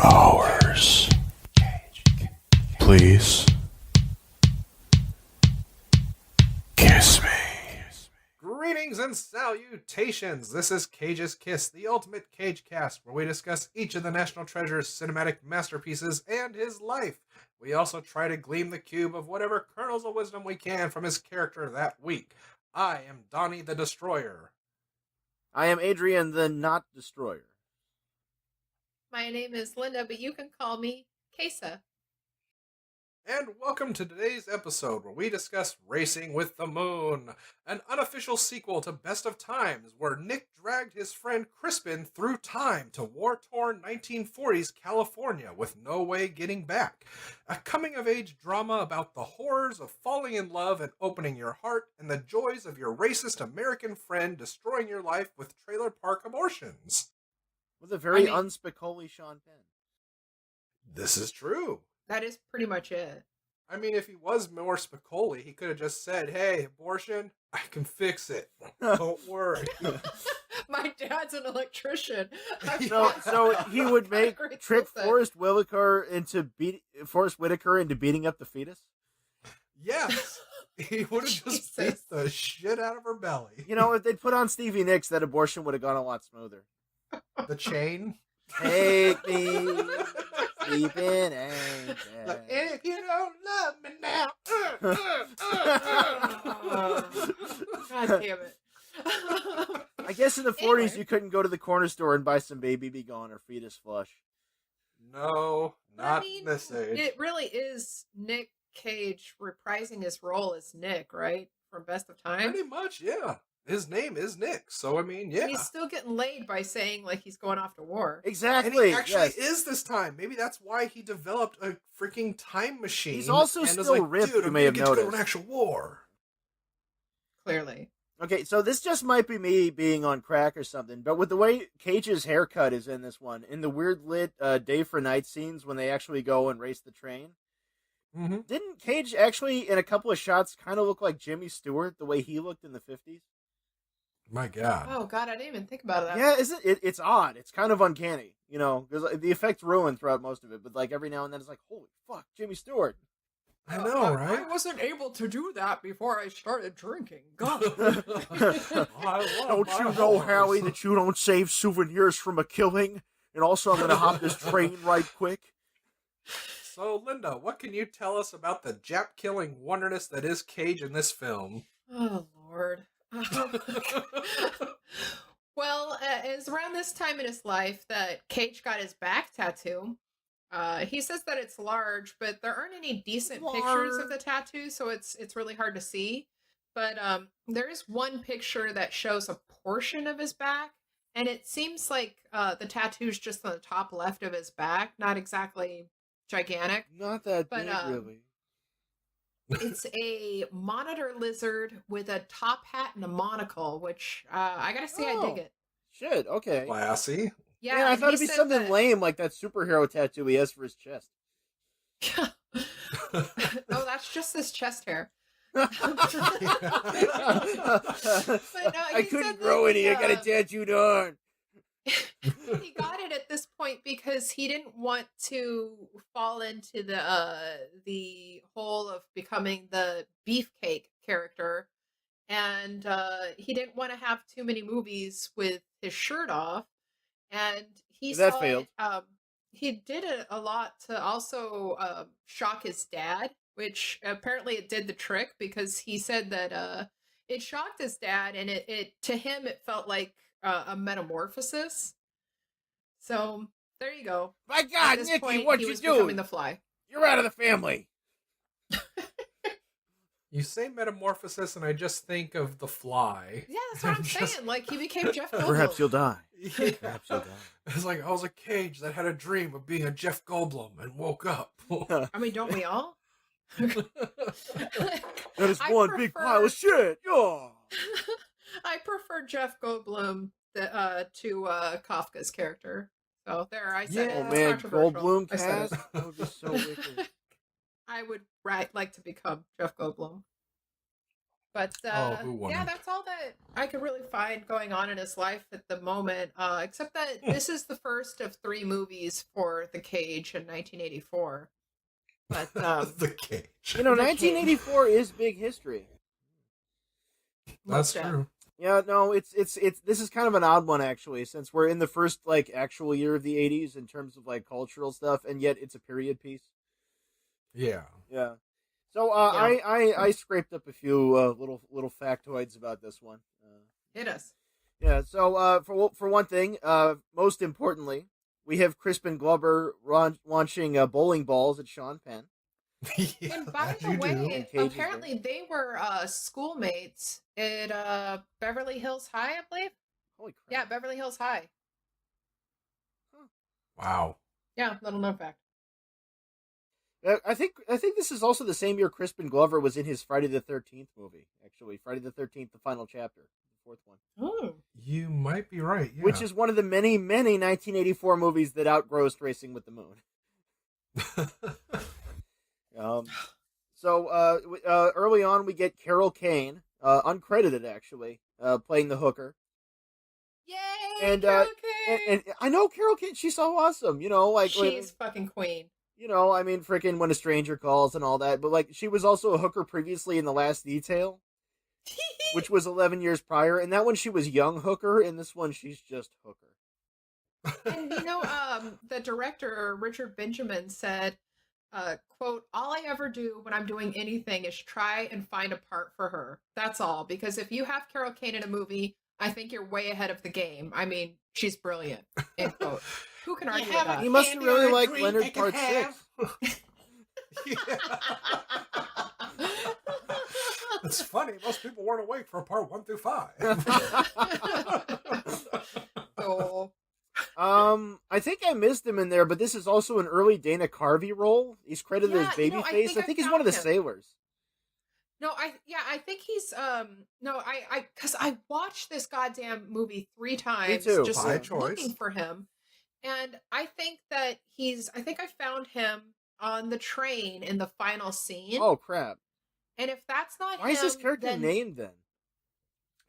hours. Please kiss me. Greetings and salutations! This is Cage's Kiss, the ultimate Cage cast, where we discuss each of the National Treasure's cinematic masterpieces and his life. We also try to glean the cube of whatever kernels of wisdom we can from his character that week. I am Donnie the Destroyer. I am Adrian the Not Destroyer. My name is Linda, but you can call me Kesa. And welcome to today's episode where we discuss Racing with the Moon, an unofficial sequel to Best of Times, where Nick dragged his friend Crispin through time to war-torn 1940s California with no way getting back. A coming-of-age drama about the horrors of falling in love and opening your heart, and the joys of your racist American friend destroying your life with trailer park abortions. With a very unspicoli Sean Penn. This is true. That is pretty much it. I mean, if he was more Spicoli, he could have just said, hey, abortion, I can fix it. Don't worry. My dad's an electrician. So he would trick Forrest Whitaker into beating up the fetus? Yes. He would have just beat the shit out of her belly. You know, if they'd put on Stevie Nicks, that abortion would have gone a lot smoother. The chain? Take me, sleeping angel. If you don't love me now. God damn it. I guess in the 40s you couldn't go to the corner store and buy some Baby Be Gone or Fetus Flush. No, not this age. It really is Nick Cage reprising his role as Nick, right? From Best of Times? Pretty much, yeah. His name is Nick, so I mean, yeah. He's still getting laid by saying, like, he's going off to war. Exactly. And he actually is this time. Maybe that's why he developed a freaking time machine. He's also and still ripped, you may have noticed. To go to an actual war. Clearly. Okay, so this just might be me being on crack or something, but with the way Cage's haircut is in this one, in the weird lit day for night scenes when they actually go and race the train, didn't Cage actually, in a couple of shots, kind of look like Jimmy Stewart, the way he looked in the 50s? My God. Oh, God, I didn't even think about that. Yeah, it's odd. It's kind of uncanny, you know, because the effect's ruined throughout most of it, but like every now and then it's like, holy fuck, Jimmy Stewart. I know, right? I wasn't able to do that before I started drinking. God. Don't you know, Howie, that you don't save souvenirs from a killing? And also, I'm going to hop this train right quick. So, Linda, what can you tell us about the Jap-killing wonderness that is Cage in this film? Oh, Lord. Well, it's around this time in his life that Cage got his back tattoo. He says that it's large, but there aren't any decent pictures of the tattoo, so it's really hard to see. But there is one picture that shows a portion of his back, and it seems like the tattoo's just on the top left of his back, not exactly gigantic. Not that big, really. It's a monitor lizard with a top hat and a monocle, which I gotta say, I dig it. Shit, okay. Classy. Yeah, I thought it'd be something lame like that superhero tattoo he has for his chest. Oh, that's just his chest hair. I couldn't grow any. I got a tattooed arm. He got it at this point because he didn't want to fall into the hole of becoming the beefcake character, and he didn't want to have too many movies with his shirt off, and that failed. He did it a lot to also shock his dad, which apparently it did the trick because he said that it shocked his dad, and it to him it felt like a metamorphosis. So there you go. My God, Nicky, what you doing? Becoming the Fly. You're out of the family. You say metamorphosis, and I just think of the Fly. Yeah, that's what I'm saying. Like he became Jeff Goldblum. Perhaps you'll die. Yeah. Perhaps you'll die. It's like I was a Cage that had a dream of being a Jeff Goldblum and woke up. I mean, don't we all? That is one big pile of shit. Yeah. I prefer Jeff Goldblum to Kafka's character. So there, I said it. Oh man, Goldblum cast? That would be so wicked. I would like to become Jeff Goldblum. But who wouldn't? yeah, that's all that I could really find going on in his life at the moment. Except that this is the first of 3 movies for The Cage in 1984. But The Cage. 1984 is big history. That's true. Yeah, no, it's this is kind of an odd one actually, since we're in the first like actual year of the 80s in terms of like cultural stuff, and yet it's a period piece. Yeah. Yeah. So I scraped up a few little factoids about this one. Hit us. Yeah. So for one thing, most importantly, we have Crispin Glover launching bowling balls at Sean Penn. Yeah, And by the way, apparently they were schoolmates at Beverly Hills High, I believe. Holy crap! Yeah, Beverly Hills High. Huh. Wow. Yeah, little known fact. I think this is also the same year Crispin Glover was in his Friday the 13th movie. Actually, Friday the 13th, the final chapter, the 4th one. Oh. You might be right. Yeah. Which is one of the many 1984 movies that outgrossed Racing with the Moon. So early on, we get Carol Kane, uncredited actually, playing the hooker. Yay! And Carol Kane! and I know Carol Kane. She's so awesome. She's fucking queen. Freaking When a Stranger Calls and all that. But like, she was also a hooker previously in The Last Detail, which was 11 years prior. And that one she was young hooker, and this one she's just hooker. And the director Richard Benjamin said, quote, "All I ever do when I'm doing anything is try and find a part for her. That's all. Because if you have Carol Kane in a movie, I think you're way ahead of the game. I mean, she's brilliant." End quote. Who can argue with that? He must have really liked Leonard Part 6. It's funny. Most people weren't awake for part 1 through 5. Oh. I think I missed him in there, but this is also an early Dana Carvey role. He's credited as Babyface. I think he's one of the sailors. No, I think he's because I watched this goddamn movie 3 times. Me too. Just By looking choice. for him. And I think that I found him on the train in the final scene. Oh crap. And if that's not Why him, is this character then named then?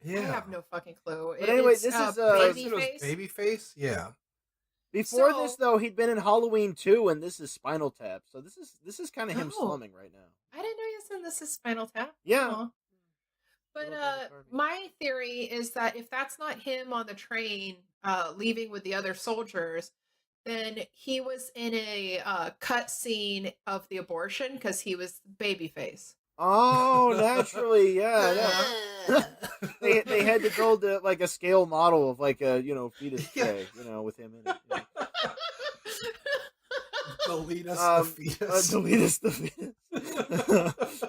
Yeah. I have no fucking clue. But anyway, It's, this is Babyface. Babyface? Yeah. Before this though, he'd been in Halloween 2, and this is Spinal Tap. So this is kind of him Oh. slumming right now. I didn't know you said this is Spinal Tap. Yeah. Aw. But Little Dana Carvey. my theory is that if that's not him on the train leaving with the other soldiers, then he was in a cut scene of the abortion because he was Babyface. Oh, naturally, yeah. They had to build like a scale model of like a fetus tray, with him in it. Yeah. Deletus the fetus. Deletus the fetus.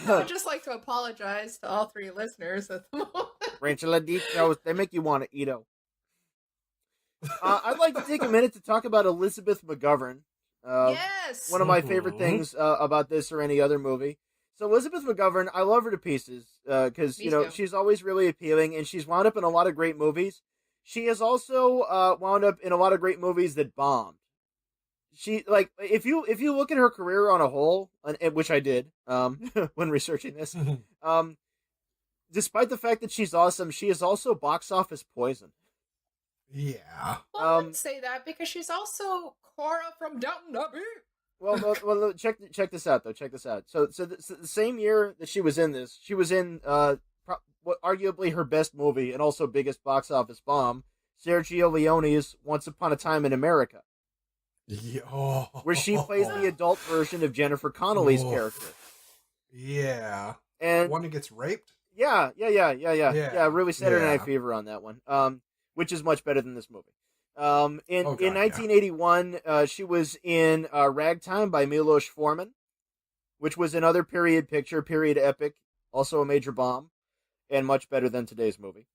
I would just like to apologize to all 3 listeners at the moment. Ranchaditos, they make you want to eat 'em. I'd like to take a minute to talk about Elizabeth Mcgovern. Yes! One of my favorite things about this or any other movie. So Elizabeth Mcgovern, I love her to pieces because she's always really appealing, and she's wound up in a lot of great movies. She has also wound up in a lot of great movies that bombed. She if you look at her career on a whole, which I did when researching this, despite the fact that she's awesome, she is also box office poison. Yeah. Well, I wouldn't say that because she's also Cora from Downton Abbey. Well, check this out though. Check this out. So the same year that she was in this, she was in arguably her best movie and also biggest box office bomb, Sergio Leone's Once Upon a Time in America. Yeah. Where she plays the adult version of Jennifer Connelly's character. Yeah. And one who gets raped? Yeah. Really Saturday Night Fever on that one. Which is much better than this movie. In 1981, she was in Ragtime by Milos Forman, which was another period epic, also a major bomb, and much better than today's movie.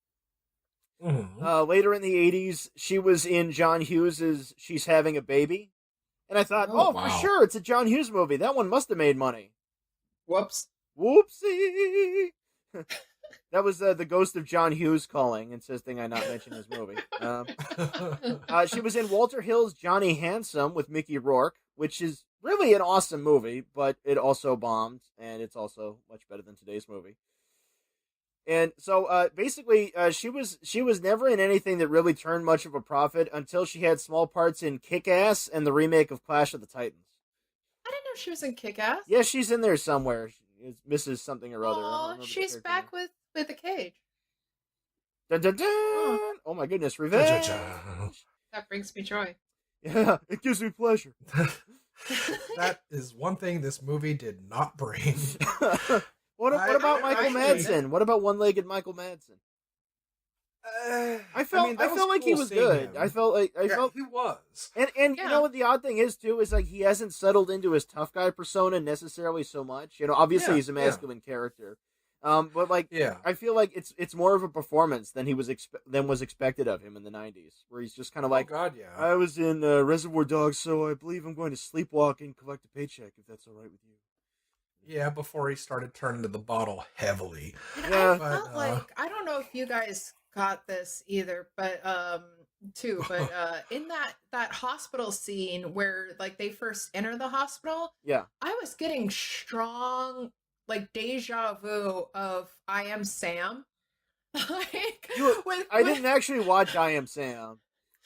Mm-hmm. Later in the 80s, she was in John Hughes's She's Having a Baby. And I thought, for sure, it's a John Hughes movie. That one must have made money. Whoops. Whoopsie! That was the ghost of John Hughes calling, insisting I not mention his movie. She was in Walter Hill's Johnny Handsome with Mickey Rourke, which is really an awesome movie, but it also bombed, and it's also much better than today's movie. And so basically, she was never in anything that really turned much of a profit until she had small parts in Kick-Ass and the remake of Clash of the Titans. I didn't know she was in Kick-Ass. Yeah, she's in there somewhere. Mrs. something or other. Oh, she's back with the Cage. Dun, dun, dun. Oh my goodness, revenge! That brings me joy. Yeah, it gives me pleasure. That is one thing this movie did not bring. What about Michael Madsen? What about one-legged Michael Madsen? I felt like he was good. I felt he was. And you know what the odd thing is too is like he hasn't settled into his tough guy persona necessarily so much. You know, obviously he's a masculine character. But like I feel like it's more of a performance than was expected of him in the 90s, where he's just kind of like, oh God, yeah. I was in Reservoir Dogs, so I believe I'm going to sleepwalk and collect a paycheck if that's all right with you. Yeah, before he started turning to the bottle heavily. Yeah, I felt like, I don't know if you guys got this either, but in that hospital scene where like they first enter the hospital, I was getting strong like deja vu of I Am Sam. I didn't actually watch I Am Sam.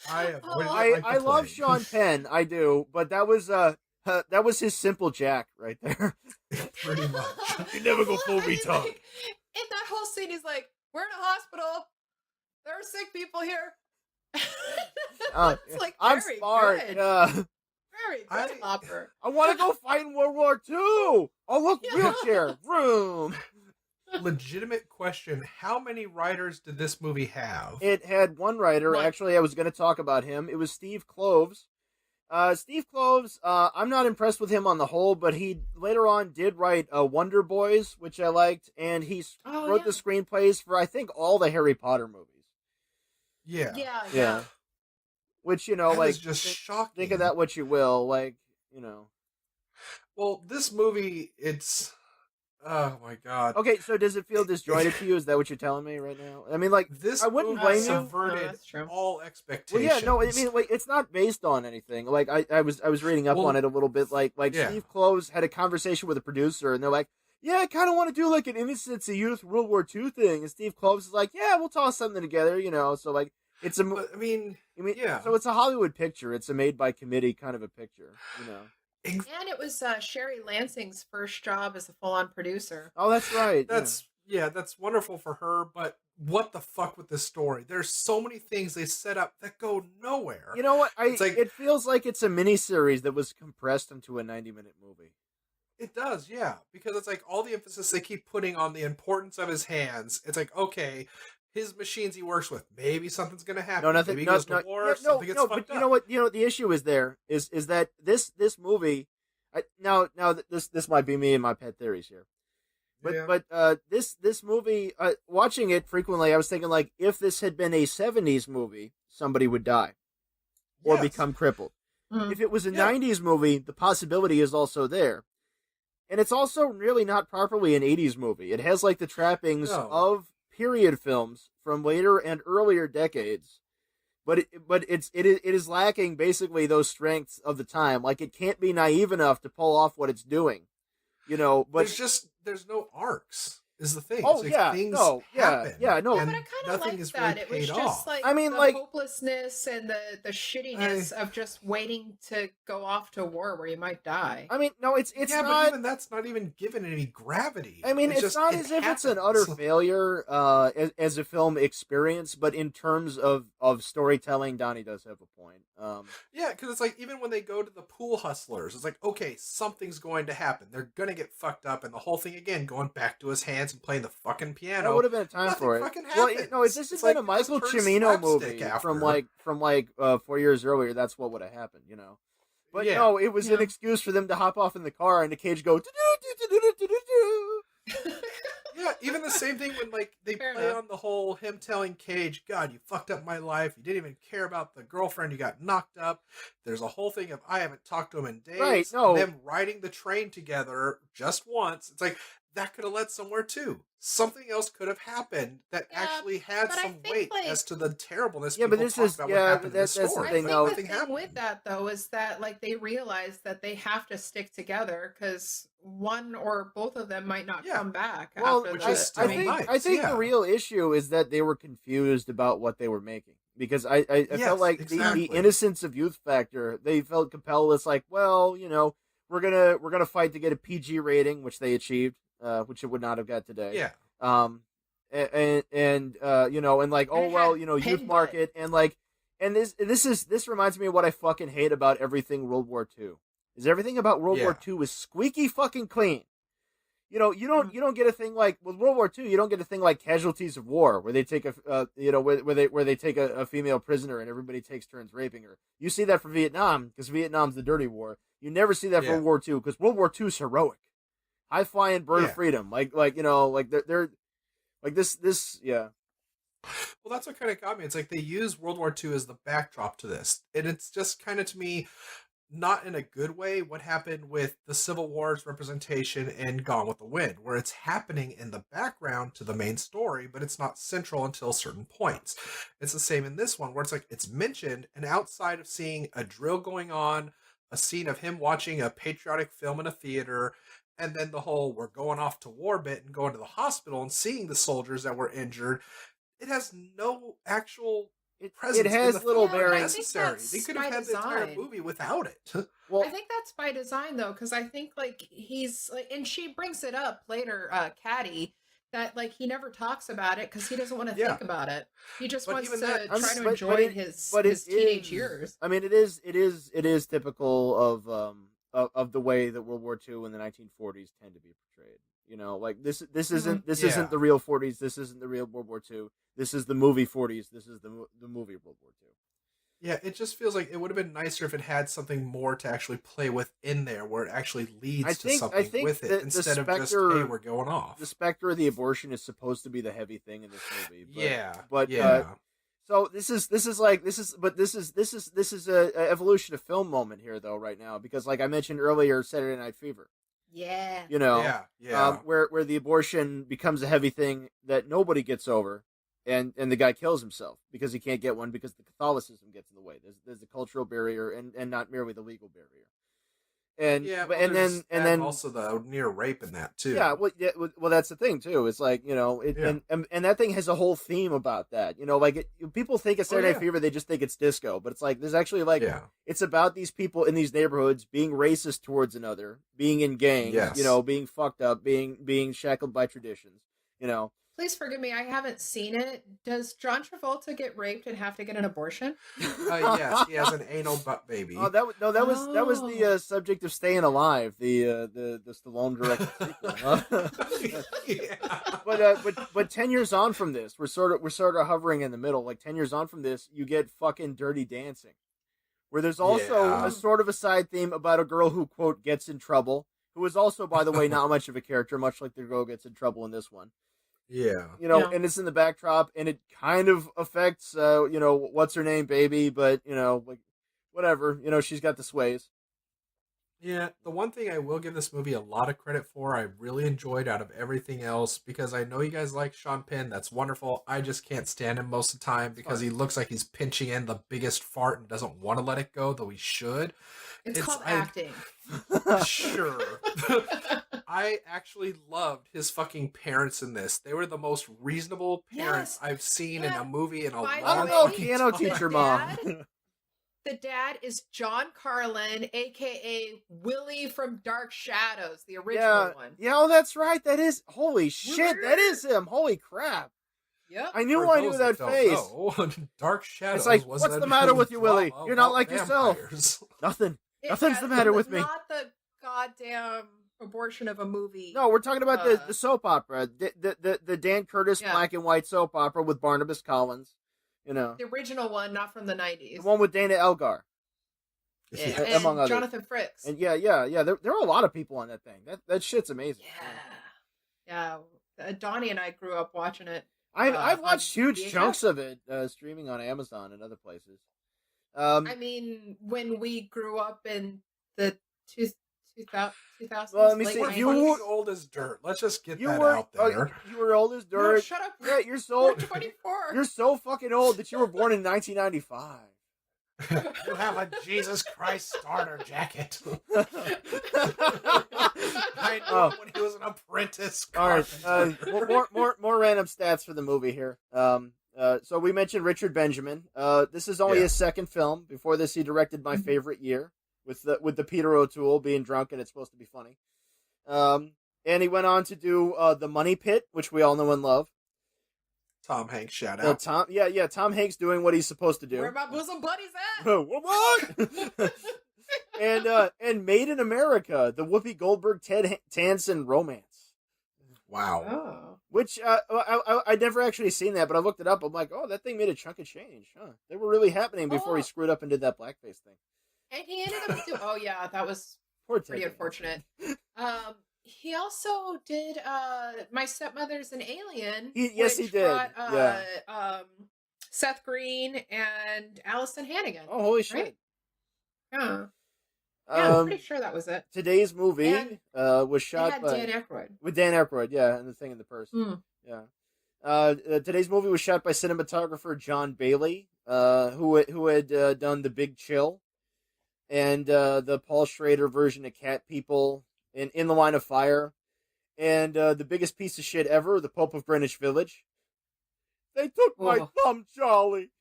I love Sean Penn, I do, but that was his Simple Jack right there. Pretty much. You never go full retard. In that whole scene, he's like, "We're in a hospital. There are sick people here." It's like I'm smart. Good. Very good, Hopper. I want to go fight in World War II. Oh, look, wheelchair, room. Legitimate question: how many writers did this movie have? It had one writer. Actually, I was going to talk about him. It was Steve Kloves. Steve Kloves, I'm not impressed with him on the whole, but he later on did write Wonder Boys, which I liked, and he wrote the screenplays for, I think, all the Harry Potter movies. Yeah. Which, you know, that like, is just shocking. Think of that what you will, like, you know. Well, this movie, it's... Oh my God. Okay, so does it feel disjointed to you? Is that what you're telling me right now? I mean, like, this I wouldn't movie blame you. subverted all expectations. Well, yeah, no, I mean, like, it's not based on anything. Like, I was reading up on it a little bit. Like Steve Kloves had a conversation with a producer, and they're like, "Yeah, I kind of want to do like an Innocence of Youth World War II thing." And Steve Kloves is like, "Yeah, we'll toss something together," you know. So like, it's a, I mean, yeah. So it's a Hollywood picture. It's a made by committee kind of a picture, you know. And it was Sherry Lansing's first job as a full-on producer. Oh, that's right. That's wonderful for her, but what the fuck with this story? There's so many things they set up that go nowhere. You know what? It feels like it's a miniseries that was compressed into a 90-minute movie. It does, yeah. Because it's like all the emphasis they keep putting on the importance of his hands. It's like, okay, his machines he works with, maybe something's going to happen. No, nothing. Maybe he goes to war, something gets fucked up. You know what? You know the issue is there is that this movie. This might be me and my pet theories here, but this movie, watching it frequently, I was thinking like if this had been a 70s movie, somebody would die or become crippled. Mm. If it was a 90s movie, the possibility is also there. And it's also really not properly an 80s movie. It has like the trappings of period films from later and earlier decades, but it is lacking basically those strengths of the time. Like it can't be naive enough to pull off what it's doing, you know. But there's no arcs. Is the thing? Oh, it's yeah, things no, happen. yeah, no. Yeah, but I kind of like that. It was just like the hopelessness and the shittiness of just waiting to go off to war where you might die. I mean, no, it's not. But even that's not even given any gravity. I mean, it's not as if it's an utter failure as a film experience, but in terms of storytelling, Donnie does have a point. Yeah, because it's like even when they go to the pool hustlers, it's like, okay, something's going to happen. They're gonna get fucked up, and the whole thing again going back to his hands and playing the fucking piano. That would have been a time for it. Well, no, if this had been a Michael Cimino movie from 4 years earlier, that's what would have happened, you know. But no, it was an excuse for them to hop off in the car and the Cage go. Yeah, even the same thing when like they play on the whole him telling Cage, "God, you fucked up my life. You didn't even care about the girlfriend. You got knocked up." There's a whole thing of I haven't talked to him in days. Right, no. Them riding the train together just once. It's like that could have led somewhere too. Something else could have happened that actually had some weight as to the terribleness. Yeah, but this is what happened in this that's story. the thing. I think the thing with that though is that like they realize that they have to stick together because one or both of them might not come back. Well, after I think the real issue is that they were confused about what they were making. Because I felt like the innocence of youth factor, they felt compelled. It's like, well, you know, we're gonna fight to get a PG rating, which they achieved, which it would not have got today. Yeah. And you know, and like, oh well, you know, youth market, and like, and this reminds me of what I fucking hate about everything World War II. Is everything about World War II is squeaky fucking clean. You know, you don't get a thing like with World War II. You don't get a thing like Casualties of War, where they take where they take a female prisoner and everybody takes turns raping her. You see that for Vietnam because Vietnam's the dirty war. You never see that for World War II because World War II is heroic, high flying bird of freedom. Like you know, like they're like this. Well, that's what kind of got me. It's like they use World War II as the backdrop to this, and it's just kind of to me. Not in a good way, what happened with the Civil War's representation in Gone with the Wind, where it's happening in the background to the main story, but it's not central until certain points. It's the same in this one, where it's like it's mentioned, and outside of seeing a drill going on, a scene of him watching a patriotic film in a theater, and then the whole we're going off to war bit and going to the hospital and seeing the soldiers that were injured, it has no actual... It has little bearing. Necessary. They could have had the entire movie without it. Well, I think that's by design though, because I think like he's like, and she brings it up later, Caddy, that like he never talks about it because he doesn't want to think about it. He just wants to try to enjoy his teenage years. I mean, it is typical of the way that World War II and the 1940s tend to be portrayed. You know, like this isn't the real 40s. This isn't the real World War II. This is the movie 40s. This is the movie World War II. Yeah, it just feels like it would have been nicer if it had something more to actually play with in there, where it actually leads to something with it instead of just, hey, we're going off. The specter of the abortion is supposed to be the heavy thing in this movie. But, so this is a evolution of film moment here though right now, because like I mentioned earlier, Saturday Night Fever. Yeah. You know, where the abortion becomes a heavy thing that nobody gets over, and the guy kills himself because he can't get one because the Catholicism gets in the way. There's a cultural barrier and not merely the legal barrier. And then also the near rape in that too. Yeah, well, that's the thing too. It's like, you know, and that thing has a whole theme about that. You know, like people think of Saturday Night Fever, they just think it's disco, but it's like there's actually like it's about these people in these neighborhoods being racist towards another, being in gangs, you know, being fucked up, being shackled by traditions. You know. Please forgive me, I haven't seen it. Does John Travolta get raped and have to get an abortion? Yes, he has an anal butt baby. Oh, that was the subject of Staying Alive, the Stallone directed sequel. But 10 years on from this, we're sort of hovering in the middle. Like 10 years on from this, you get fucking Dirty Dancing, where there's also a sort of a side theme about a girl who quote gets in trouble, who is also, by the way, not much of a character, much like the girl gets in trouble in this one. Yeah. You know, and it's in the backdrop, and it kind of affects, you know, what's her name, baby, but, you know, like, whatever, you know, she's got the sways. Yeah, the one thing I will give this movie a lot of credit for, I really enjoyed out of everything else, because I know you guys like Sean Penn, that's wonderful. I just can't stand him most of the time, because he looks like he's pinching in the biggest fart and doesn't want to let it go, though he should. It's called acting. Sure. I actually loved his fucking parents in this. They were the most reasonable parents I've seen in a movie in a long time. Piano teacher mom. The dad is John Carlin, a.k.a. Willie from Dark Shadows, the original one. Yeah, oh, that's right. That is... Holy shit, that is him. Holy crap. Yep. I knew that face. Dark Shadows. It's like, what's the matter with you, Willie? You're not like yourself. Nothing. Nothing's the matter with me. Not the goddamn abortion of a movie. No, we're talking about the soap opera. The Dan Curtis black and white soap opera with Barnabas Collins. You know, the original one, not from the 90s. The one with Dana Elgar. Yeah, and among Jonathan Frakes. And yeah. There are a lot of people on that thing. That shit's amazing. Yeah. Donnie and I grew up watching it. I've watched huge chunks of it streaming on Amazon and other places. I mean, when we grew up in the 2000s. Well, let me late see. We're 90s. fucking old as dirt. Let's just get that were out there. you were old as No, dirt. shut up. Yeah, you're We're so 24. you're so fucking old that you were born in 1995. You have a Jesus Christ starter jacket. I know him when he was an apprentice. All right, Carpenter. more random stats for the movie here. So we mentioned Richard Benjamin. This is only his second film. Before this, he directed My Favorite Year with the Peter O'Toole being drunk and it's supposed to be funny. And he went on to do The Money Pit, which we all know and love. Tom Hanks, shout out. Tom Hanks doing what he's supposed to do. Where my bosom buddies at? What? and Made in America, the Whoopi Goldberg Ted Danson romance. Wow. Oh. Which I'd never actually seen that, but I looked it up. I'm like, oh, that thing made a chunk of change. Huh? They were really happening before he screwed up and did that blackface thing. And he ended up doing. Oh yeah, that was Poor pretty Ted. unfortunate. He also did My Stepmother's an Alien. Yes, he which did. Brought, Seth Green and Allison Hannigan. Oh, holy shit! Right? Yeah, I'm pretty sure that was it. Today's movie And was It shot had by Dan Aykroyd. with Dan Aykroyd, yeah, and the thing in the purse. Yeah. Today's movie was shot by cinematographer John Bailey, who had done The Big Chill, and the Paul Schrader version of Cat People, and In the Line of Fire, and the biggest piece of shit ever, The Pope of Greenwich Village. They took my thumb, Charlie.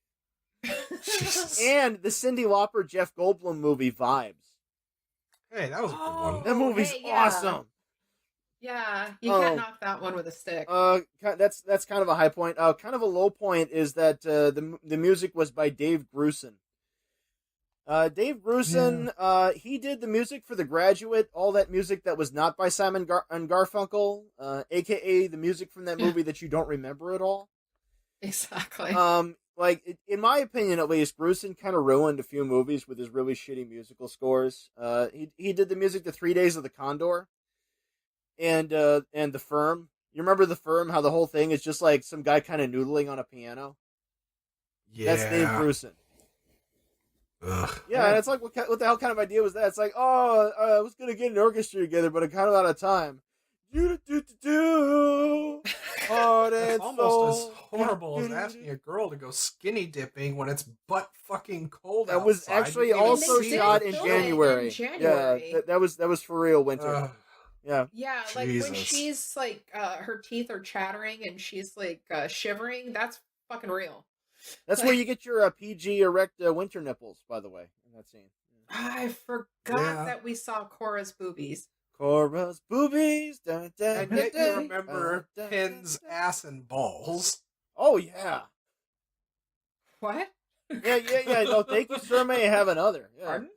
And the Cyndi Lauper Jeff Goldblum movie Vibes. Hey, that was a good one. That movie's awesome. Yeah, you can't knock that one with a stick. That's kind of a high point. Kind of a low point is that the music was by Dave Grusin. Dave Grusin, he did the music for The Graduate, all that music that was not by Simon and Garfunkel, aka the music from that movie that you don't remember at all. Exactly. In my opinion, at least, Grusin kind of ruined a few movies with his really shitty musical scores. He did the music to 3 Days of the Condor, and The Firm. You remember The Firm? How the whole thing is just like some guy kind of noodling on a piano. Yeah, that's Dave Grusin. Ugh. Yeah, and it's like, what the hell kind of idea was that? It's like, I was gonna get an orchestra together, but I'm kind of out of time. Heart and It's almost as horrible as asking a girl to go skinny dipping when it's butt fucking cold That was outside. actually also shot in January. Yeah, that was for real winter. Yeah. Yeah, like when she's like her teeth are chattering and she's like shivering, that's fucking real. That's where you get your PG erect winter nipples, by the way, in that scene. I forgot that we saw Cora's boobies. Cora's boobies. Dun, dun, And yet you remember Penn's ass and balls. Oh, yeah. What? Yeah. No, thank you, sir. May I have another? Yeah. Pardon?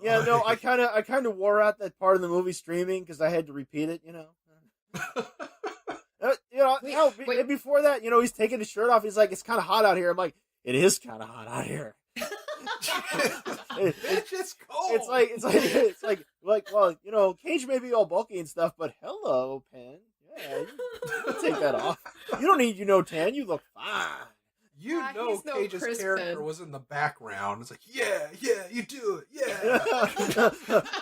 Yeah, no, I kind of wore out that part of the movie streaming because I had to repeat it, you know. Wait. Before that, he's taking his shirt off. He's like, it's kind of hot out here. I'm like, it is kind of hot out here. It's just cold. It's like, well, Cage may be all bulky and stuff, but hello, Penn. Yeah, you take that off. You don't need tan. You look fine. Cage's character was in the background. It's like, yeah, you do it, yeah.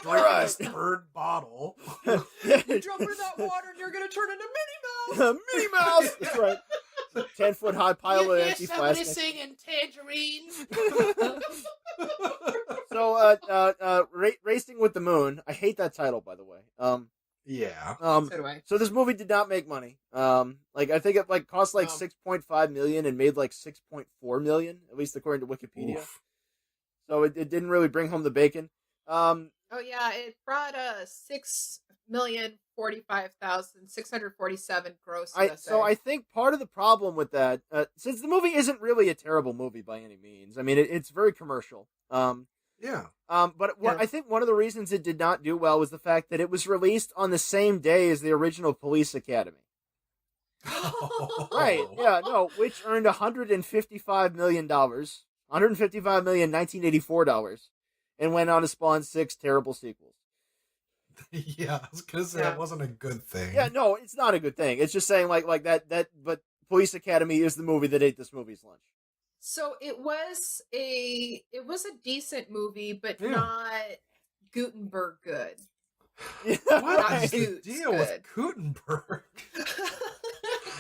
Drinking this third bottle. You jump in that water and you're gonna turn into Minnie Mouse. Minnie Mouse. That's right. 10-foot high pile of empty plastic. Singing Tangerines. So, Racing with the Moon. I hate that title, by the way. Yeah. So do I. So this movie did not make money. I think it cost $6.5 million and made $6.4 million, at least according to Wikipedia. Oof. So it didn't really bring home the bacon. It brought 6,045,647 gross. So I think part of the problem with that, since the movie isn't really a terrible movie by any means, I mean it's very commercial. Yeah. I think one of the reasons it did not do well was the fact that it was released on the same day as the original Police Academy. Right. Yeah. No, which earned $155 million, $155,1984, and went on to spawn 6 terrible sequels. Yeah, because that wasn't a good thing. Yeah, no, it's not a good thing. It's just saying like that. But Police Academy is the movie that ate this movie's lunch. So it was a decent movie, but not Gutenberg good. What is the Goots deal good. with Gutenberg?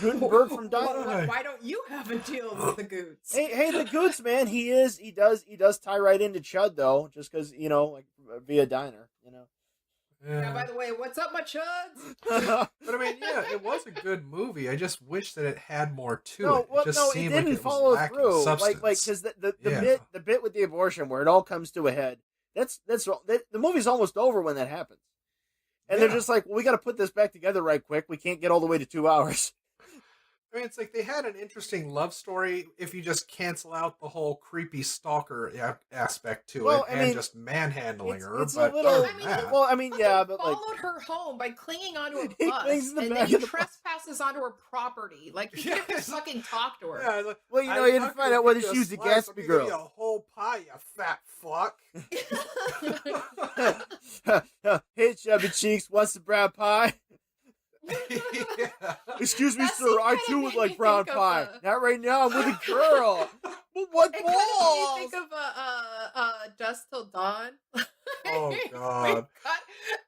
Gutenberg from Dynamite. Why don't you have a deal with the Goots? Hey, the Goots, man. He does tie right into Chud though, just because like via diner, Yeah, by the way, what's up, my chuds? But I mean, yeah, it was a good movie. I just wish that it had more to it. Well, It just seemed it didn't like it follow was lacking through. substance. Like because the bit with the abortion where it all comes to a head. The movie's almost over when that happens, and they're just like, well, we got to put this back together right quick. We can't get all the way to 2 hours. I mean, it's like they had an interesting love story if you just cancel out the whole creepy stalker aspect to it and just manhandling her. It's but a little. Yeah, but followed her home by clinging onto a He bus, clings in the and back then he of the bus. trespasses onto her property. Like, you can't just fucking talk to her. Yeah, like, well, you didn't find out whether she was a Gatsby Gatsby girl. A whole pie, you fat fuck. Hey, chubby cheeks, what's the brown pie? Yeah. Excuse me, That sir. scene I kinda too made would me like brown think of, pie. Not right now. I'm with a girl. But what It balls? kind of made me think of Dusk Till Dawn. Oh, God.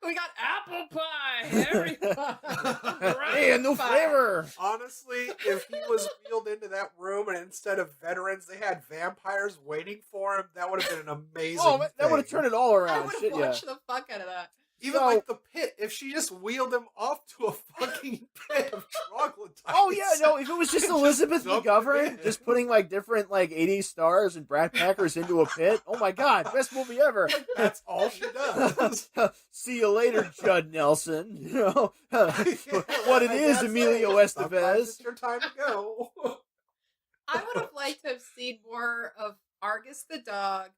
we got apple pie. Everybody. Hey, and no flavor. Honestly, if he was wheeled into that room and instead of veterans, they had vampires waiting for him, that would have been an amazing That would have turned it all I around. would Shit, have yeah. watched the fuck out of that. Even So- like the pit, if she just wheeled him off to a fucking pit of troglodytes. Oh yeah, no. If it was just Elizabeth dump McGovern, it in. just putting like different 80s stars and Brat Packers into a pit. Oh my god, best movie ever. That's all she does. See you later, Judd Nelson. What it is, That's Emilio it. Sometimes Estevez. it's your time to go. I would have liked to have seen more of Argus the dog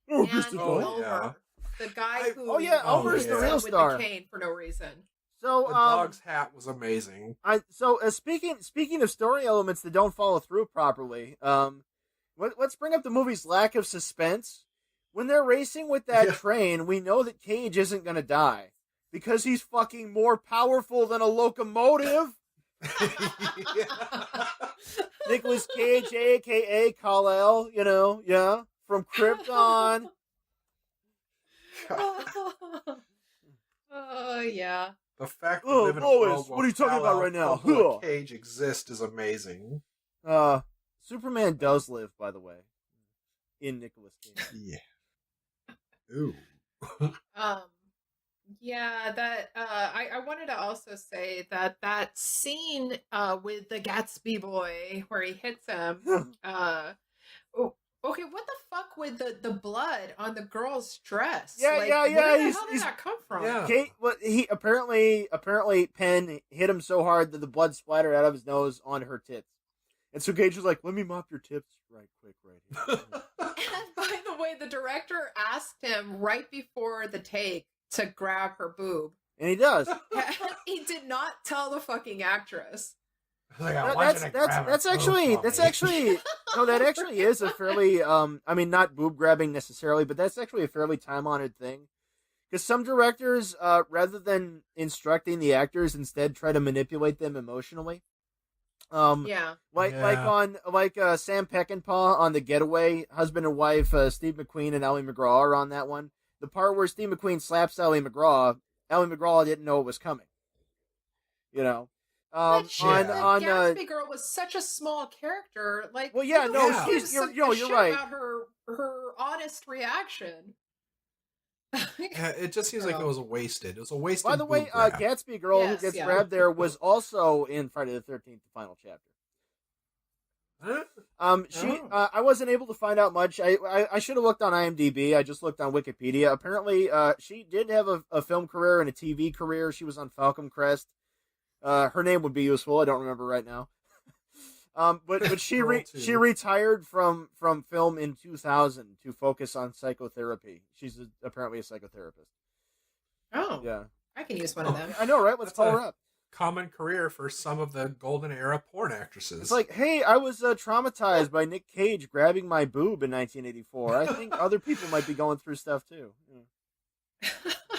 Oh, and Mr. Oh, Dog. Elmer, the guy who Oh, yeah, Elmer's the real with star. the cane for no reason. So The dog's hat was amazing. speaking of story elements that don't follow through properly, let's bring up the movie's lack of suspense. When they're racing with that train, we know that Cage isn't going to die because he's fucking more powerful than a locomotive. Nicolas Cage, a.k.a. Kal-El, from Krypton. Oh, yeah. The fact that Oh, we live in a Lois, world where what are you talking about right now? Kal-El Huh. Cage exists is amazing. Superman does live, by the way, in Nicolas Cage. Yeah. Ooh. Yeah, that I wanted to also say that scene with the Gatsby boy where he hits him okay, what the fuck with the blood on the girl's dress? Yeah, like, yeah. Where the hell did He's that come from? Yeah. Kate, he apparently Penn hit him so hard that the blood splattered out of his nose on her tits, and so Cage was like, "Let me mop your tips right quick, right here." And by the way, the director asked him right before the take to grab her boob. And he does. He did not tell the fucking actress. Like, That's actually no, that actually is a fairly I mean, not boob grabbing necessarily, but that's actually a fairly time honored thing. Because some directors, rather than instructing the actors, instead try to manipulate them emotionally. Yeah. Like Sam Peckinpah on The Getaway, husband and wife, Steve McQueen and Ally McGraw are on that one. The part where Steve McQueen slaps Ally McGraw didn't know it was coming. But shit, on Gatsby girl was such a small character. Like, well, yeah, no, Yeah. you're right. About her honest reaction. Yeah, it just seems like it was wasted. It was a wasted. By the way, boob grab. Gatsby girl Yes, who gets yeah. grabbed there was also in Friday the 13th, the final chapter. Huh? I wasn't able to find out much. I should have looked on IMDb. I just looked on Wikipedia. Apparently, she did have a film career and a TV career. She was on Falcon Crest. Her name would be useful. I don't remember right now. But she retired from film in 2000 to focus on psychotherapy. She's apparently a psychotherapist. Oh, Yeah, I can use one of them. I know, right? Let's That's call a- her up. Common career for some of the golden era porn actresses. It's like, hey, I was traumatized by Nick Cage grabbing my boob in 1984. I think other people might be going through stuff too. Yeah.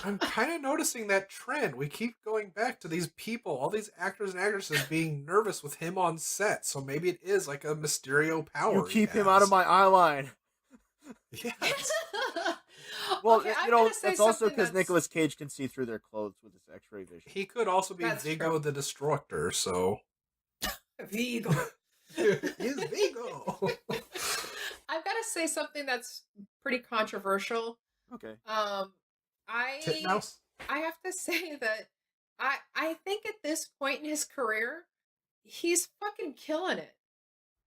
I'm kind of noticing that trend. We keep going back to these people, all these actors and actresses being nervous with him on set. So maybe it is like a Mysterio power. You keep him out of my eye line. Yes. Well, Okay, I'm you know, gonna say that's also something because that's- Nicolas Cage can see through their clothes with his X-ray vision. He could also be That's Vigo true. the Destructor, so Vigo. he's Vigo. I've got to say something that's pretty controversial. Okay. Titmouse. I have to say that I think at this point in his career, he's fucking killing it.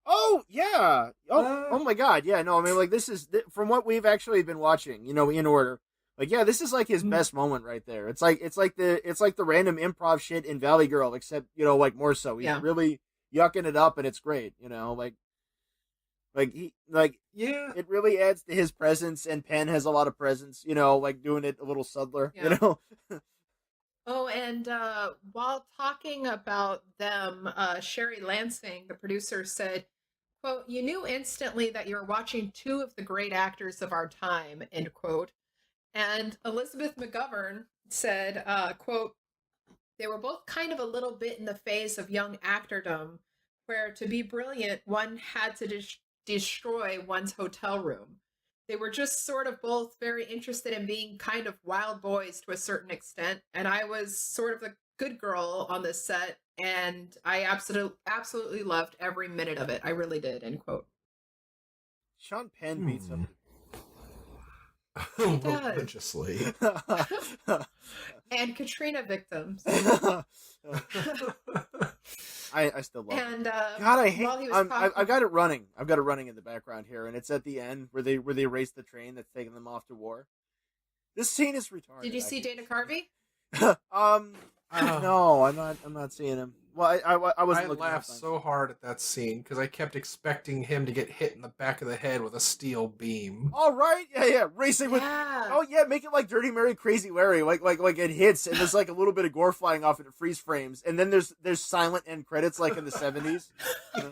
Oh yeah. Oh my God. Yeah. No, I mean, like, this is from what we've actually been watching. You know, in order. Like, yeah, this is like his best moment right there. It's like the random improv shit in Valley Girl, except, you know, like, more so. He's really yucking it up, and it's great. You know, Yeah, it really adds to his presence, and Penn has a lot of presence. You know, like doing it a little subtler. Yeah. You know. Oh, and while talking about them, Sherry Lansing, the producer, said, quote, "You knew instantly that you were watching two of the great actors of our time," end quote. And Elizabeth McGovern said, quote, "They were both kind of a little bit in the phase of young actordom, where to be brilliant, one had to destroy one's hotel room. They were just sort of both very interested in being kind of wild boys to a certain extent, and I was sort of the good girl on this set, and I absolutely loved every minute of it. I really did," end quote. Sean Penn beats up. He does. religiously. And Katrina victims. I still love it. And God, I hate. while he was talking, I've got it running. I've got it running in the background here, and it's at the end where they race the train that's taking them off to war. This scene is retarded. did you see Dana Carvey? No, I'm not seeing him. Well, I wasn't I looking. laughed last time. so hard at that scene because I kept expecting him to get hit in the back of the head with a steel beam. All right, yeah, racing with. Yeah. Oh yeah, make it like Dirty Mary, Crazy Larry, like it hits, and there's like a little bit of gore flying off, and it freeze frames, and then there's silent end credits like in the 70s. You know?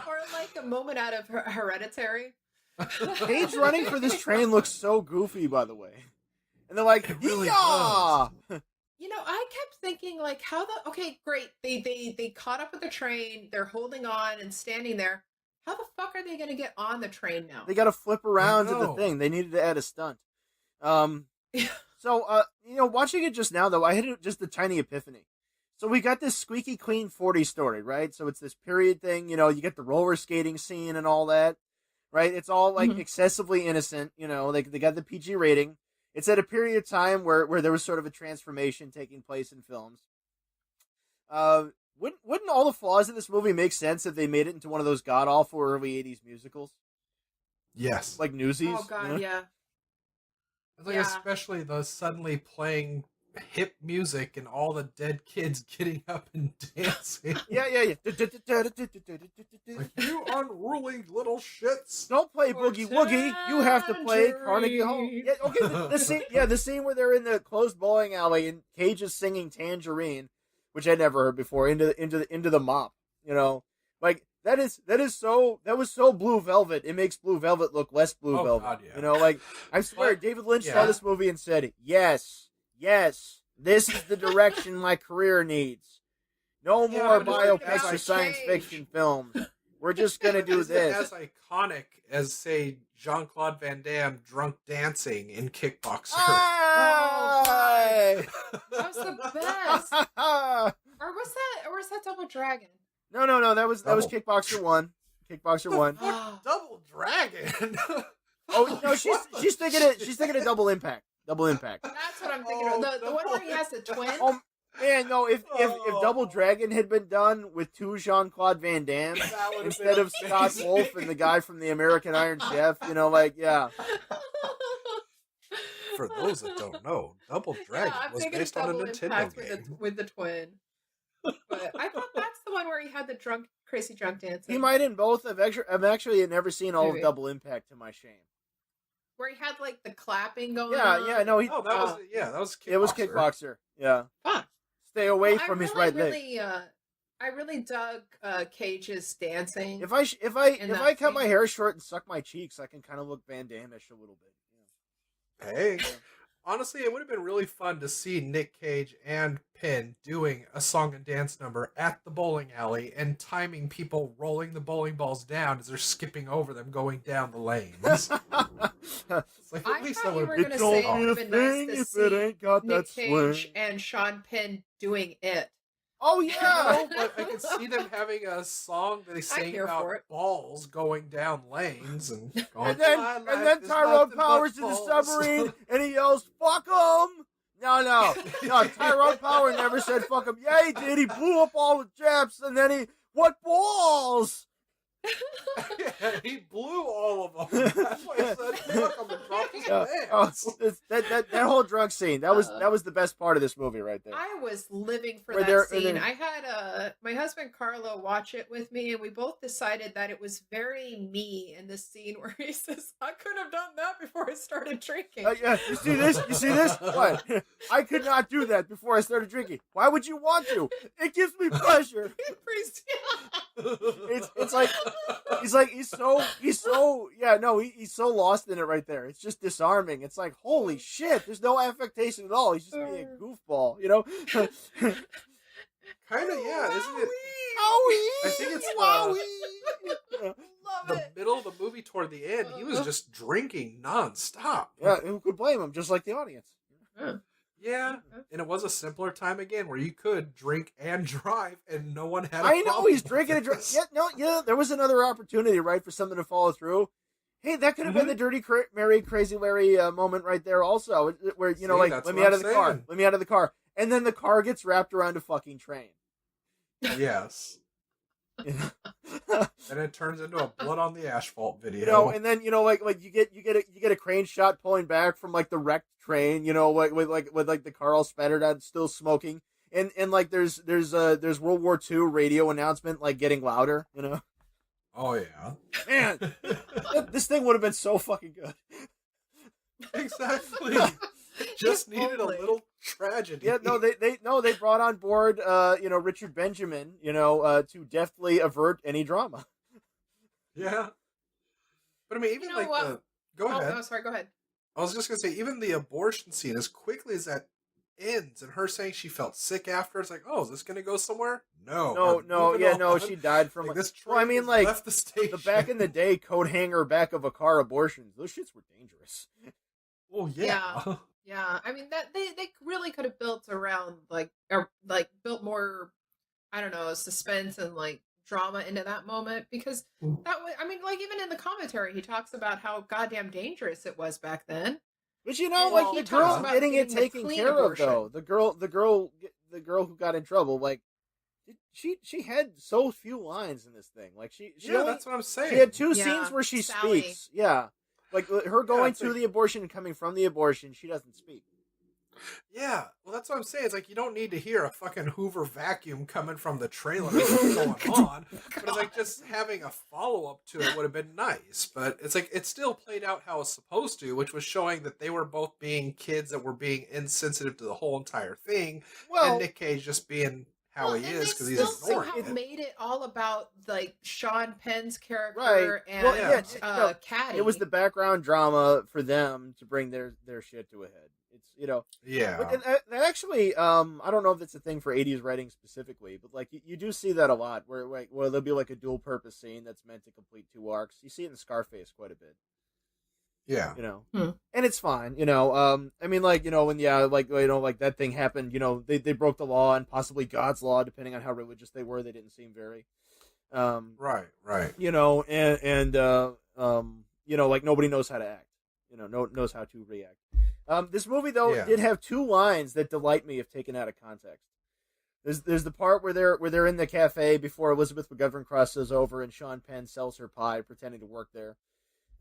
Or like a moment out of Hereditary. Cage running for this train looks so goofy, by the way, and they're like, It really "Yah!" You know, I kept thinking, like, how the okay, great, they caught up with the train, they're holding on and standing there. How the fuck are they going to get on the train now? They got to flip around to the know. thing. They needed to add a stunt. So, you know, watching it just now, though, I had just a tiny epiphany. So we got this Squeaky Clean 40 story, right? So it's this period thing, you know, you get the roller skating scene and all that, right? It's all, like, excessively innocent, you know, they got the PG rating. It's at a period of time where there was sort of a transformation taking place in films. Wouldn't all the flaws in this movie make sense if they made it into one of those god-awful early 80s musicals? Yes. Like Newsies? Oh god, you know? yeah. Like, Yeah. especially the suddenly playing hip music and all the dead kids getting up and dancing. Yeah. Like, you unruly little shits. Don't play Boogie Woogie. You have to play Carnegie Hall. Yeah, okay, the scene where they're in the closed bowling alley and Cage is singing Tangerine, which I'd never heard before, into the mop. You know, like that was so Blue Velvet. It makes Blue Velvet look less Blue Velvet. God, yeah. You know, like I swear, David Lynch saw Yeah. this movie and said, "Yes, this is the direction my career needs. No Yeah, more but it's biopics like or science Cage. fiction films. We're just gonna do Isn't it this." as iconic as, say, Jean-Claude Van Damme drunk dancing in Kickboxer. Aye! That was the best. Or was that Double Dragon? No. That was Double. Kickboxer 1. Kickboxer 1. Double Dragon. Oh no, she's thinking of Double Impact. Double Impact. That's what I'm thinking of. The one where he has the twin. Oh man, no! If Double Dragon had been done with two Jean-Claude Van Damme That would've instead been of Scott amazing. Wolf and the guy from the American Iron Chef, you know, like yeah. For those that don't know, Double Dragon I'm was thinking based of on a Double Nintendo Impact game. with the twin. But I thought that's the one where he had the crazy drunk dancing. He might in both. I've actually never seen all Maybe. of Double Impact, to my shame. Where he had like the clapping going Yeah, on. yeah, no, he. Oh, that was Kickboxer. It was Kickboxer. Yeah. Fuck. Stay away Well, from I his right leg. I really dug Cage's dancing. If I in that cut my scene. hair short and suck my cheeks, I can kind of look Van Damme-ish a little bit. Hey, Honestly, it would have been really fun to see Nick Cage and Penn doing a song and dance number at the bowling alley and timing people rolling the bowling balls down as they're skipping over them going down the lanes. It's like, at least that you would were have going to been say it Don't would be have a been nice thing to if it ain't got Nick that Cage swing. and Sean Penn doing it. Oh yeah. No, but I could see them having a song that they sang here about for it. balls going down lanes and going. And then Tyrone Power's in the submarine and he yells, "Fuck 'em!" No. Tyrone Power never said "fuck 'em." Yeah, he did. He blew up all the Japs, and then what balls? Yeah, he blew all of them. That's why I said fuck him and dropped his pants. That whole drug scene. That was the best part of this movie right there. I was living for Where that they're- scene. I had my husband Carlo watch it with me, and we both decided that it was very me in this scene where he says, "I could have done that before I started drinking." Yeah, you see this? You see this? What? I could not do that before I started drinking. Why would you want to? It gives me pleasure. It's like he's so lost in it right there. It's just disarming. It's like, holy shit, there's no affectation at all. He's just being a goofball, you know? Kind of, yeah, isn't it? Wowie! I think it's Love the it. middle of the movie toward the end. He was just drinking nonstop. Yeah, who could blame him? Just like the audience. Yeah, and it was a simpler time again where you could drink and drive, and no one had. I know he's drinking and drinking. Yeah, there was another opportunity, right, for something to follow through. Hey, that could have been the Dirty Mary, Crazy Larry moment right there, also, where See, like, that's let me what out I'm of the car, saying. let me out of the car, and then the car gets wrapped around a fucking train. Yes. And it turns into a blood on the asphalt video. You know, and then like you get a crane shot pulling back from like the wrecked train. You know, with the car all spattered out, still smoking, and like there's World War II radio announcement like getting louder. You know. Oh yeah. Man, this thing would have been so fucking good. Exactly. Just needed a little tragedy. Yeah, they brought on board Richard Benjamin, to deftly avert any drama. Yeah. But I mean, even go ahead. Oh, sorry, go ahead. I was just gonna say, even the abortion scene, as quickly as that ends, and her saying she felt sick after, it's like, oh, is this gonna go somewhere? No, she died from like, this. Well, I mean, like left the station. the back in the day coat hanger back of a car abortions. Those shits were dangerous. Well, yeah. Yeah, I mean that they really could have built around built more, I don't know, suspense and like drama into that moment, because that was, I mean, like even in the commentary he talks about how goddamn dangerous it was back then. But the he girl talks about getting it getting the taken clean care abortion. of, though. The girl who got in trouble, like she had so few lines in this thing. Like she That's what I'm saying. She had two Yeah, scenes where she Sally. speaks. Yeah. Like her going to like- the abortion and coming from the abortion, she doesn't speak. Yeah, well, that's what I'm saying. It's like you don't need to hear a fucking Hoover vacuum coming from the trailer going on. But it's like just having a follow-up to it would have been nice. But it's like it still played out how it's supposed to, which was showing that they were both being kids that were being insensitive to the whole entire thing. Well, and Nick Cage just being how he is because he's still ignoring somehow it. made it all about like Sean Penn's character Right. and Well, yeah, Caddy. it was the background drama for them to bring their shit to a head. It's Yeah. But that actually, I don't know if it's a thing for 80s writing specifically, but like you do see that a lot where there'll be like a dual purpose scene that's meant to complete two arcs. You see it in Scarface quite a bit. Yeah. And it's fine, I mean, like, when, like that thing happened, they broke the law and possibly God's law, depending on how religious they were. They didn't seem very, Right. and like nobody knows how to act, knows how to react. This movie though did have two lines that delight me if taken out of context. There's the part where they're in the cafe before Elizabeth Mcgovern crosses over and Sean Penn sells her pie, pretending to work there.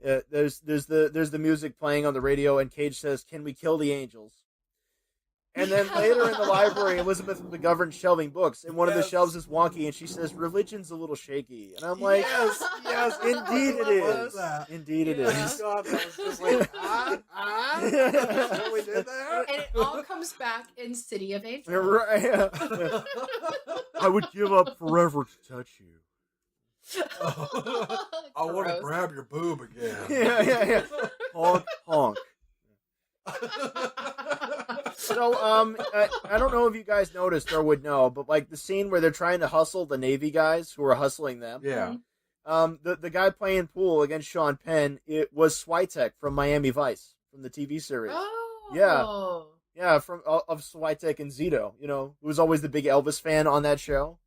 There's the music playing on the radio, and Cage says, "Can we kill the angels?" And then later in the library, Elizabeth McGovern's shelving books, and one of the shelves is wonky, and she says, "Religion's a little shaky." And I'm like, yes, indeed it is. Indeed it is. God, that was just like, that's what we did there? And it all comes back in City of Angels. Right. I would give up forever to touch you. I want to grab your boob again. Yeah. Honk, honk. So, I don't know if you guys noticed or would know, but like the scene where they're trying to hustle the Navy guys who are hustling them. Yeah. The guy playing pool against Sean Penn, it was Switek from Miami Vice from the TV series. Oh. Yeah, from of Switek and Zito, you know, who was always the big Elvis fan on that show.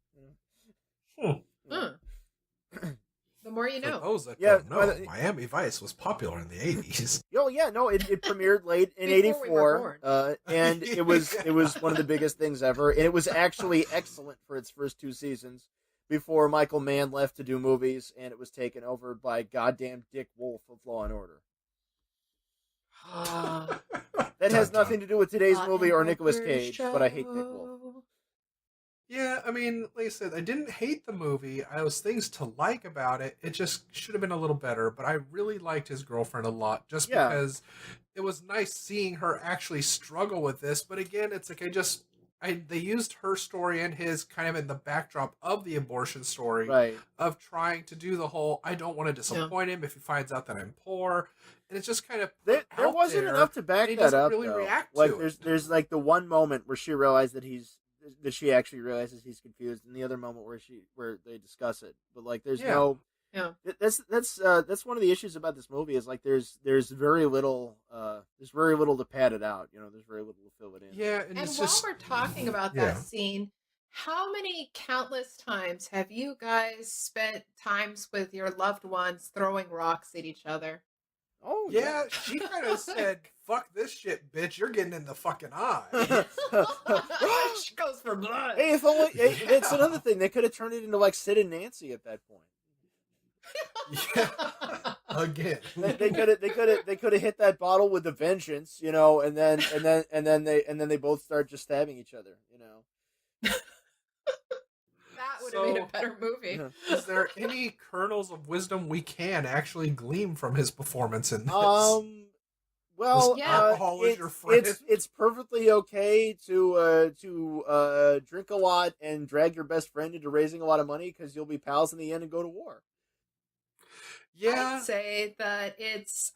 The more you know. For those that don't know, Miami Vice was popular in the 80s. Oh yeah, no, it premiered late in '84, and it was one of the biggest things ever, and it was actually excellent for its first 2 seasons before Michael Mann left to do movies, and it was taken over by goddamn Dick Wolf of Law and Order. That has nothing to do with today's movie or Nicolas Cage, but I hate Dick Wolf. Yeah, I mean, like I said, I didn't hate the movie. I was things to like about it. It just should have been a little better, but I really liked his girlfriend a lot just because it was nice seeing her actually struggle with this. But again, it's like they used her story and his kind of in the backdrop of the abortion story of trying to do the whole, I don't want to disappoint him if he finds out that I'm poor. And it's just kind of there wasn't enough to back that up. Really though. react like to there's like the one moment where she realized that she actually realizes he's confused, and the other moment where they discuss it. But like there's that's one of the issues about this movie is like there's very little to pad it out. You know, there's very little to fill it in. Yeah, and while we're talking about that scene, how many countless times have you guys spent times with your loved ones throwing rocks at each other? Oh yeah, she kind of said, "Fuck this shit, bitch! You're getting in the fucking eye." She goes for blood. Hey, if only it's another thing. They could have turned it into like Sid and Nancy at that point. Yeah, again, they could have hit that bottle with a vengeance, you know, and then they both start just stabbing each other, you know. That would have made a better movie. Is there any kernels of wisdom we can actually glean from his performance in this? Well, alcohol is your friend. It's perfectly okay to drink a lot and drag your best friend into raising a lot of money because you'll be pals in the end and go to war. Yeah, I'd say that it's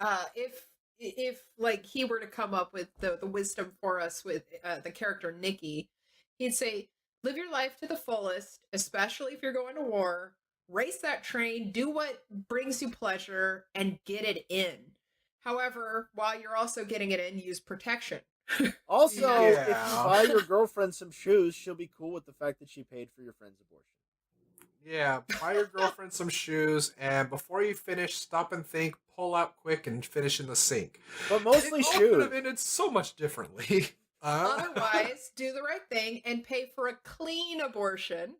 if like he were to come up with the wisdom for us with the character Nikki, he'd say, live your life to the fullest, especially if you're going to war. Race that train, do what brings you pleasure, and get it in. However, while you're also getting it in, use protection. Also, if you buy your girlfriend some shoes, she'll be cool with the fact that she paid for your friend's abortion. Yeah, buy your girlfriend some shoes, and before you finish, stop and think, pull out quick, and finish in the sink. But mostly shoes. It could have ended so much differently. Otherwise, do the right thing and pay for a clean abortion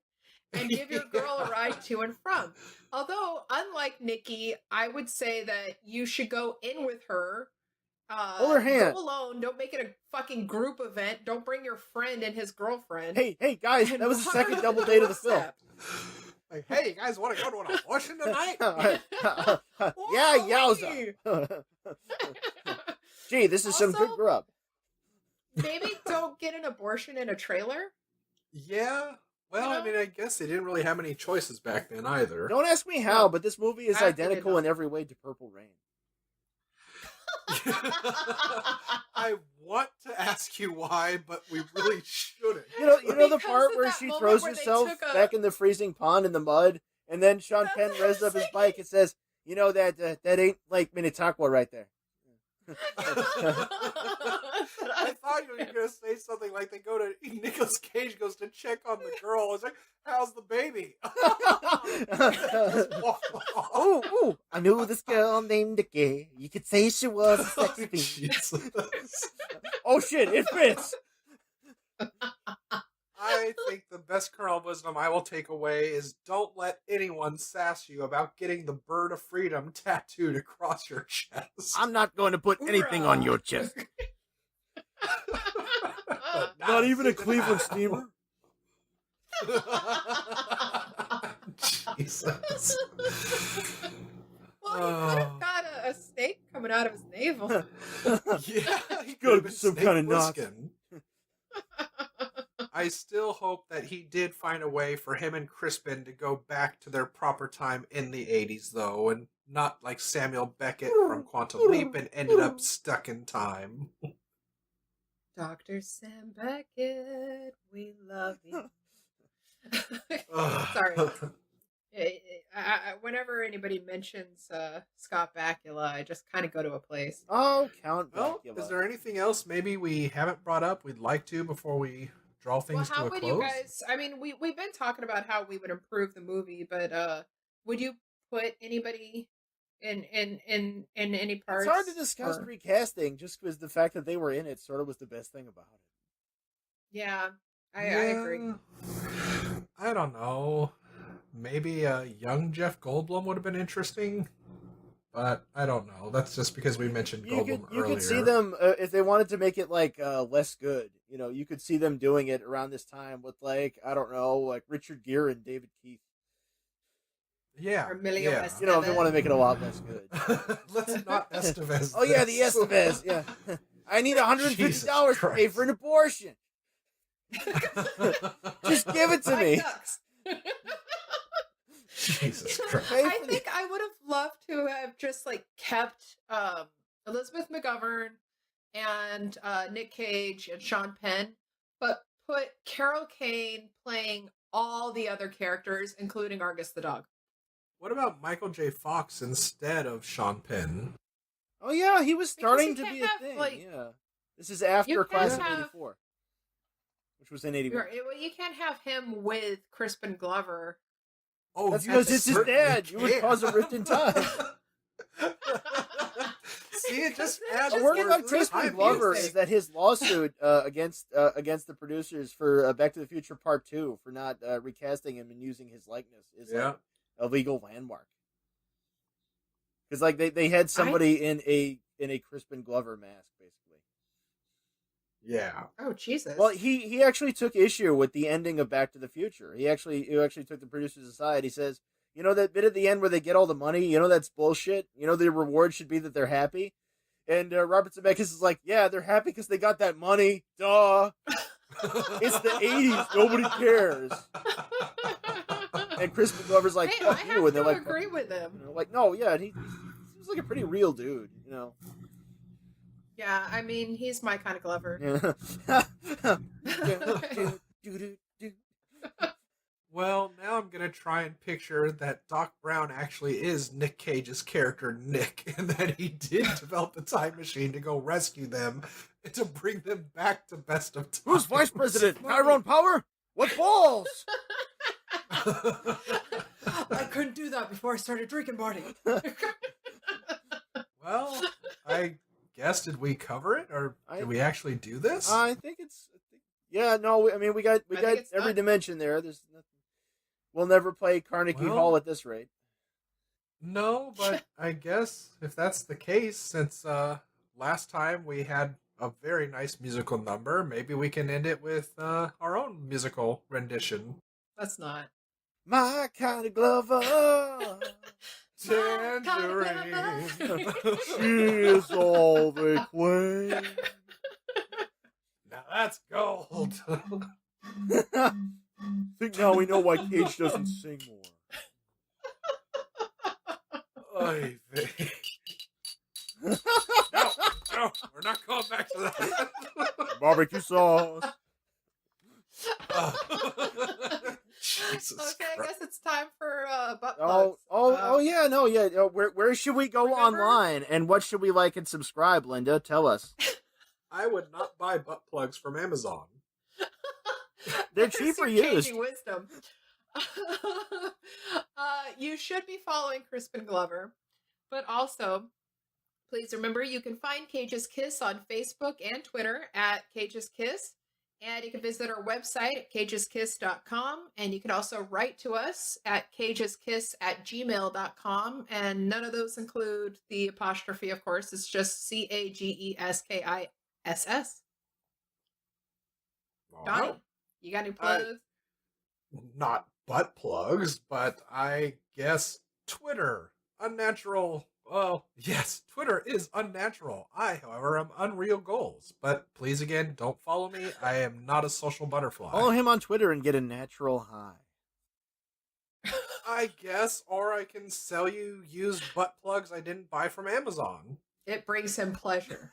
and give your girl a ride to and from. Although, unlike Nikki, I would say that you should go in with her. Hold her hand. Go alone. Don't make it a fucking group event. Don't bring your friend and his girlfriend. Hey, guys, that was the second double date of the film. Like, hey, you guys want to go to an abortion tonight? Yeah, yowza. Gee, this is some good grub. Maybe don't get an abortion in a trailer. Yeah. Well, I mean, I guess they didn't really have any choices back then either. Don't ask me how, but this movie is identical in every way to Purple Rain. I want to ask you why, but we really shouldn't. You know the part where she throws herself back in the freezing pond in the mud, and then Sean Penn revs up his bike and says, "You know that ain't Lake Minnetonka right there." I thought you were going to say something like Nicolas Cage goes to check on the girl. It's like, how's the baby? Ooh, I knew this girl named Nikki. You could say she was a sex fiend. Oh shit, it fits. I think the best kernel of wisdom I will take away is don't let anyone sass you about getting the bird of freedom tattooed across your chest. I'm not going to put anything on your chest. Not even a Cleveland steamer? Jesus. Well, he could have got a snake coming out of his navel. Yeah, he could have been some kind of knot. I still hope that he did find a way for him and Crispin to go back to their proper time in the 80s, though, and not like Samuel Beckett from Quantum Leap and ended up stuck in time. Dr. Sam Beckett, we love you. Sorry. Whenever anybody mentions Scott Bakula, I just kind of go to a place. Oh, Count Bakula. Well, is there anything else maybe we haven't brought up we'd like to before we draw things to a close? How would you guys... I mean, we've been talking about how we would improve the movie, but would you put anybody in any parts? It's hard to discuss recasting just because the fact that they were in it sort of was the best thing about it. Yeah, I agree. I don't know. Maybe a young Jeff Goldblum would have been interesting, but I don't know. That's just because we mentioned Goldblum earlier. You could see them, if they wanted to make it, like, less good, you know, you could see them doing it around this time with, like, I don't know, like Richard Gere and David Keith. Yeah. Or Emilio Estevez. You know, if they want to make it a lot less good. Let's not Estevez. Oh, yeah, the Estevez, yeah. I need $150 to pay for an abortion. Just give it to me. Jesus Christ. I think I would have loved to have just like kept Elizabeth McGovern and Nick Cage and Sean Penn, but put Carol Kane playing all the other characters, including Argus the dog. What about Michael J. Fox instead of Sean Penn? Oh yeah, he was starting to be a thing. Yeah, this is after Class of '84, which was in '81. Well, you can't have him with Crispin Glover. Oh, that's because it's his dad. You would cause a rift in time. See, it just adds. The word about Crispin Glover is that his lawsuit against the producers for Back to the Future Part 2 for not recasting him and using his likeness is like a legal landmark. Because like they had somebody in a Crispin Glover mask, basically. Yeah. Oh Jesus. Well, he actually took issue with the ending of Back to the Future. He actually took the producers aside. He says, you know that bit at the end where they get all the money? You know that's bullshit? You know the reward should be that they're happy? And Robert Zemeckis is like, yeah, they're happy because they got that money. Duh. It's the 80s. Nobody cares. And Crispin Glover's like, fuck you. And they're like, agree with him. You know, like, no, yeah, he seems like a pretty real dude, you know. Yeah, I mean, he's my kind of Glover. Well, now I'm going to try and picture that Doc Brown actually is Nick Cage's character, Nick, and that he did develop the time machine to go rescue them and to bring them back to Best of Times. Who's vice president? Tyrone Power? What balls? I couldn't do that before I started drinking, Marty. Well, I guess, did we cover it, or did we actually do this? I think it's... Yeah, no, I mean, we got every dimension there. There's nothing... We'll never play Carnegie Hall at this rate. No, but I guess if that's the case, since last time we had a very nice musical number, maybe we can end it with our own musical rendition. That's not. My kind of Glover. Tangerine. She is all they claim. Now that's gold. Think now we know why Cage doesn't sing more. Oy vey. No, we're not going back to that. Barbecue sauce. Jesus okay, Christ. I guess it's time for butt plugs. Yeah. Where should we go online, and what should we like and subscribe, Linda? Tell us. I would not buy butt plugs from Amazon. They're cheaper used. Wisdom. You should be following Crispin Glover, but also, please remember you can find Cage's Kiss on Facebook and Twitter at Cage's Kiss, and you can visit our website at cageskiss.com, and you can also write to us at cageskiss@gmail.com, and none of those include the apostrophe, of course. It's just CAGESKISS. Donnie, you got any plugs? Not butt plugs, but I guess Twitter. Unnatural Well, yes, Twitter is unnatural. I, however, am Unreal Goals. But please, again, don't follow me. I am not a social butterfly. Follow him on Twitter and get a natural high. I guess, or I can sell you used butt plugs I didn't buy from Amazon. It brings him pleasure.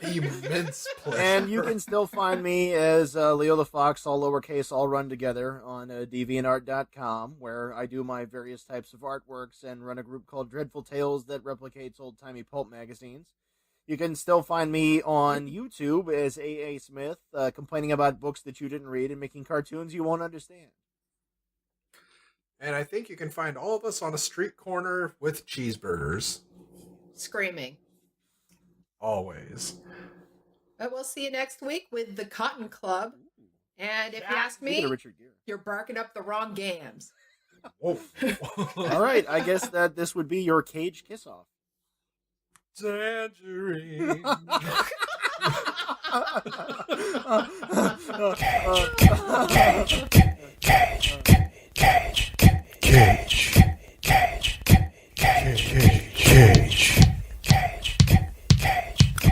Immense pleasure. And you can still find me as Leo the Fox, all lowercase, all run together, on deviantart.com, where I do my various types of artworks and run a group called Dreadful Tales that replicates old-timey pulp magazines. You can still find me on YouTube as A.A. Smith, complaining about books that you didn't read and making cartoons you won't understand. And I think you can find all of us on a street corner with cheeseburgers. Screaming. Always. But we'll see you next week with the Cotton Club. And if you ask me, you're barking up the wrong gams. Whoa. All right, I guess that this would be your Cage kiss-off. Tangerine.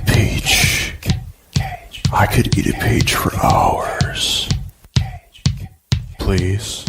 Peach. I could eat a peach for hours. Please.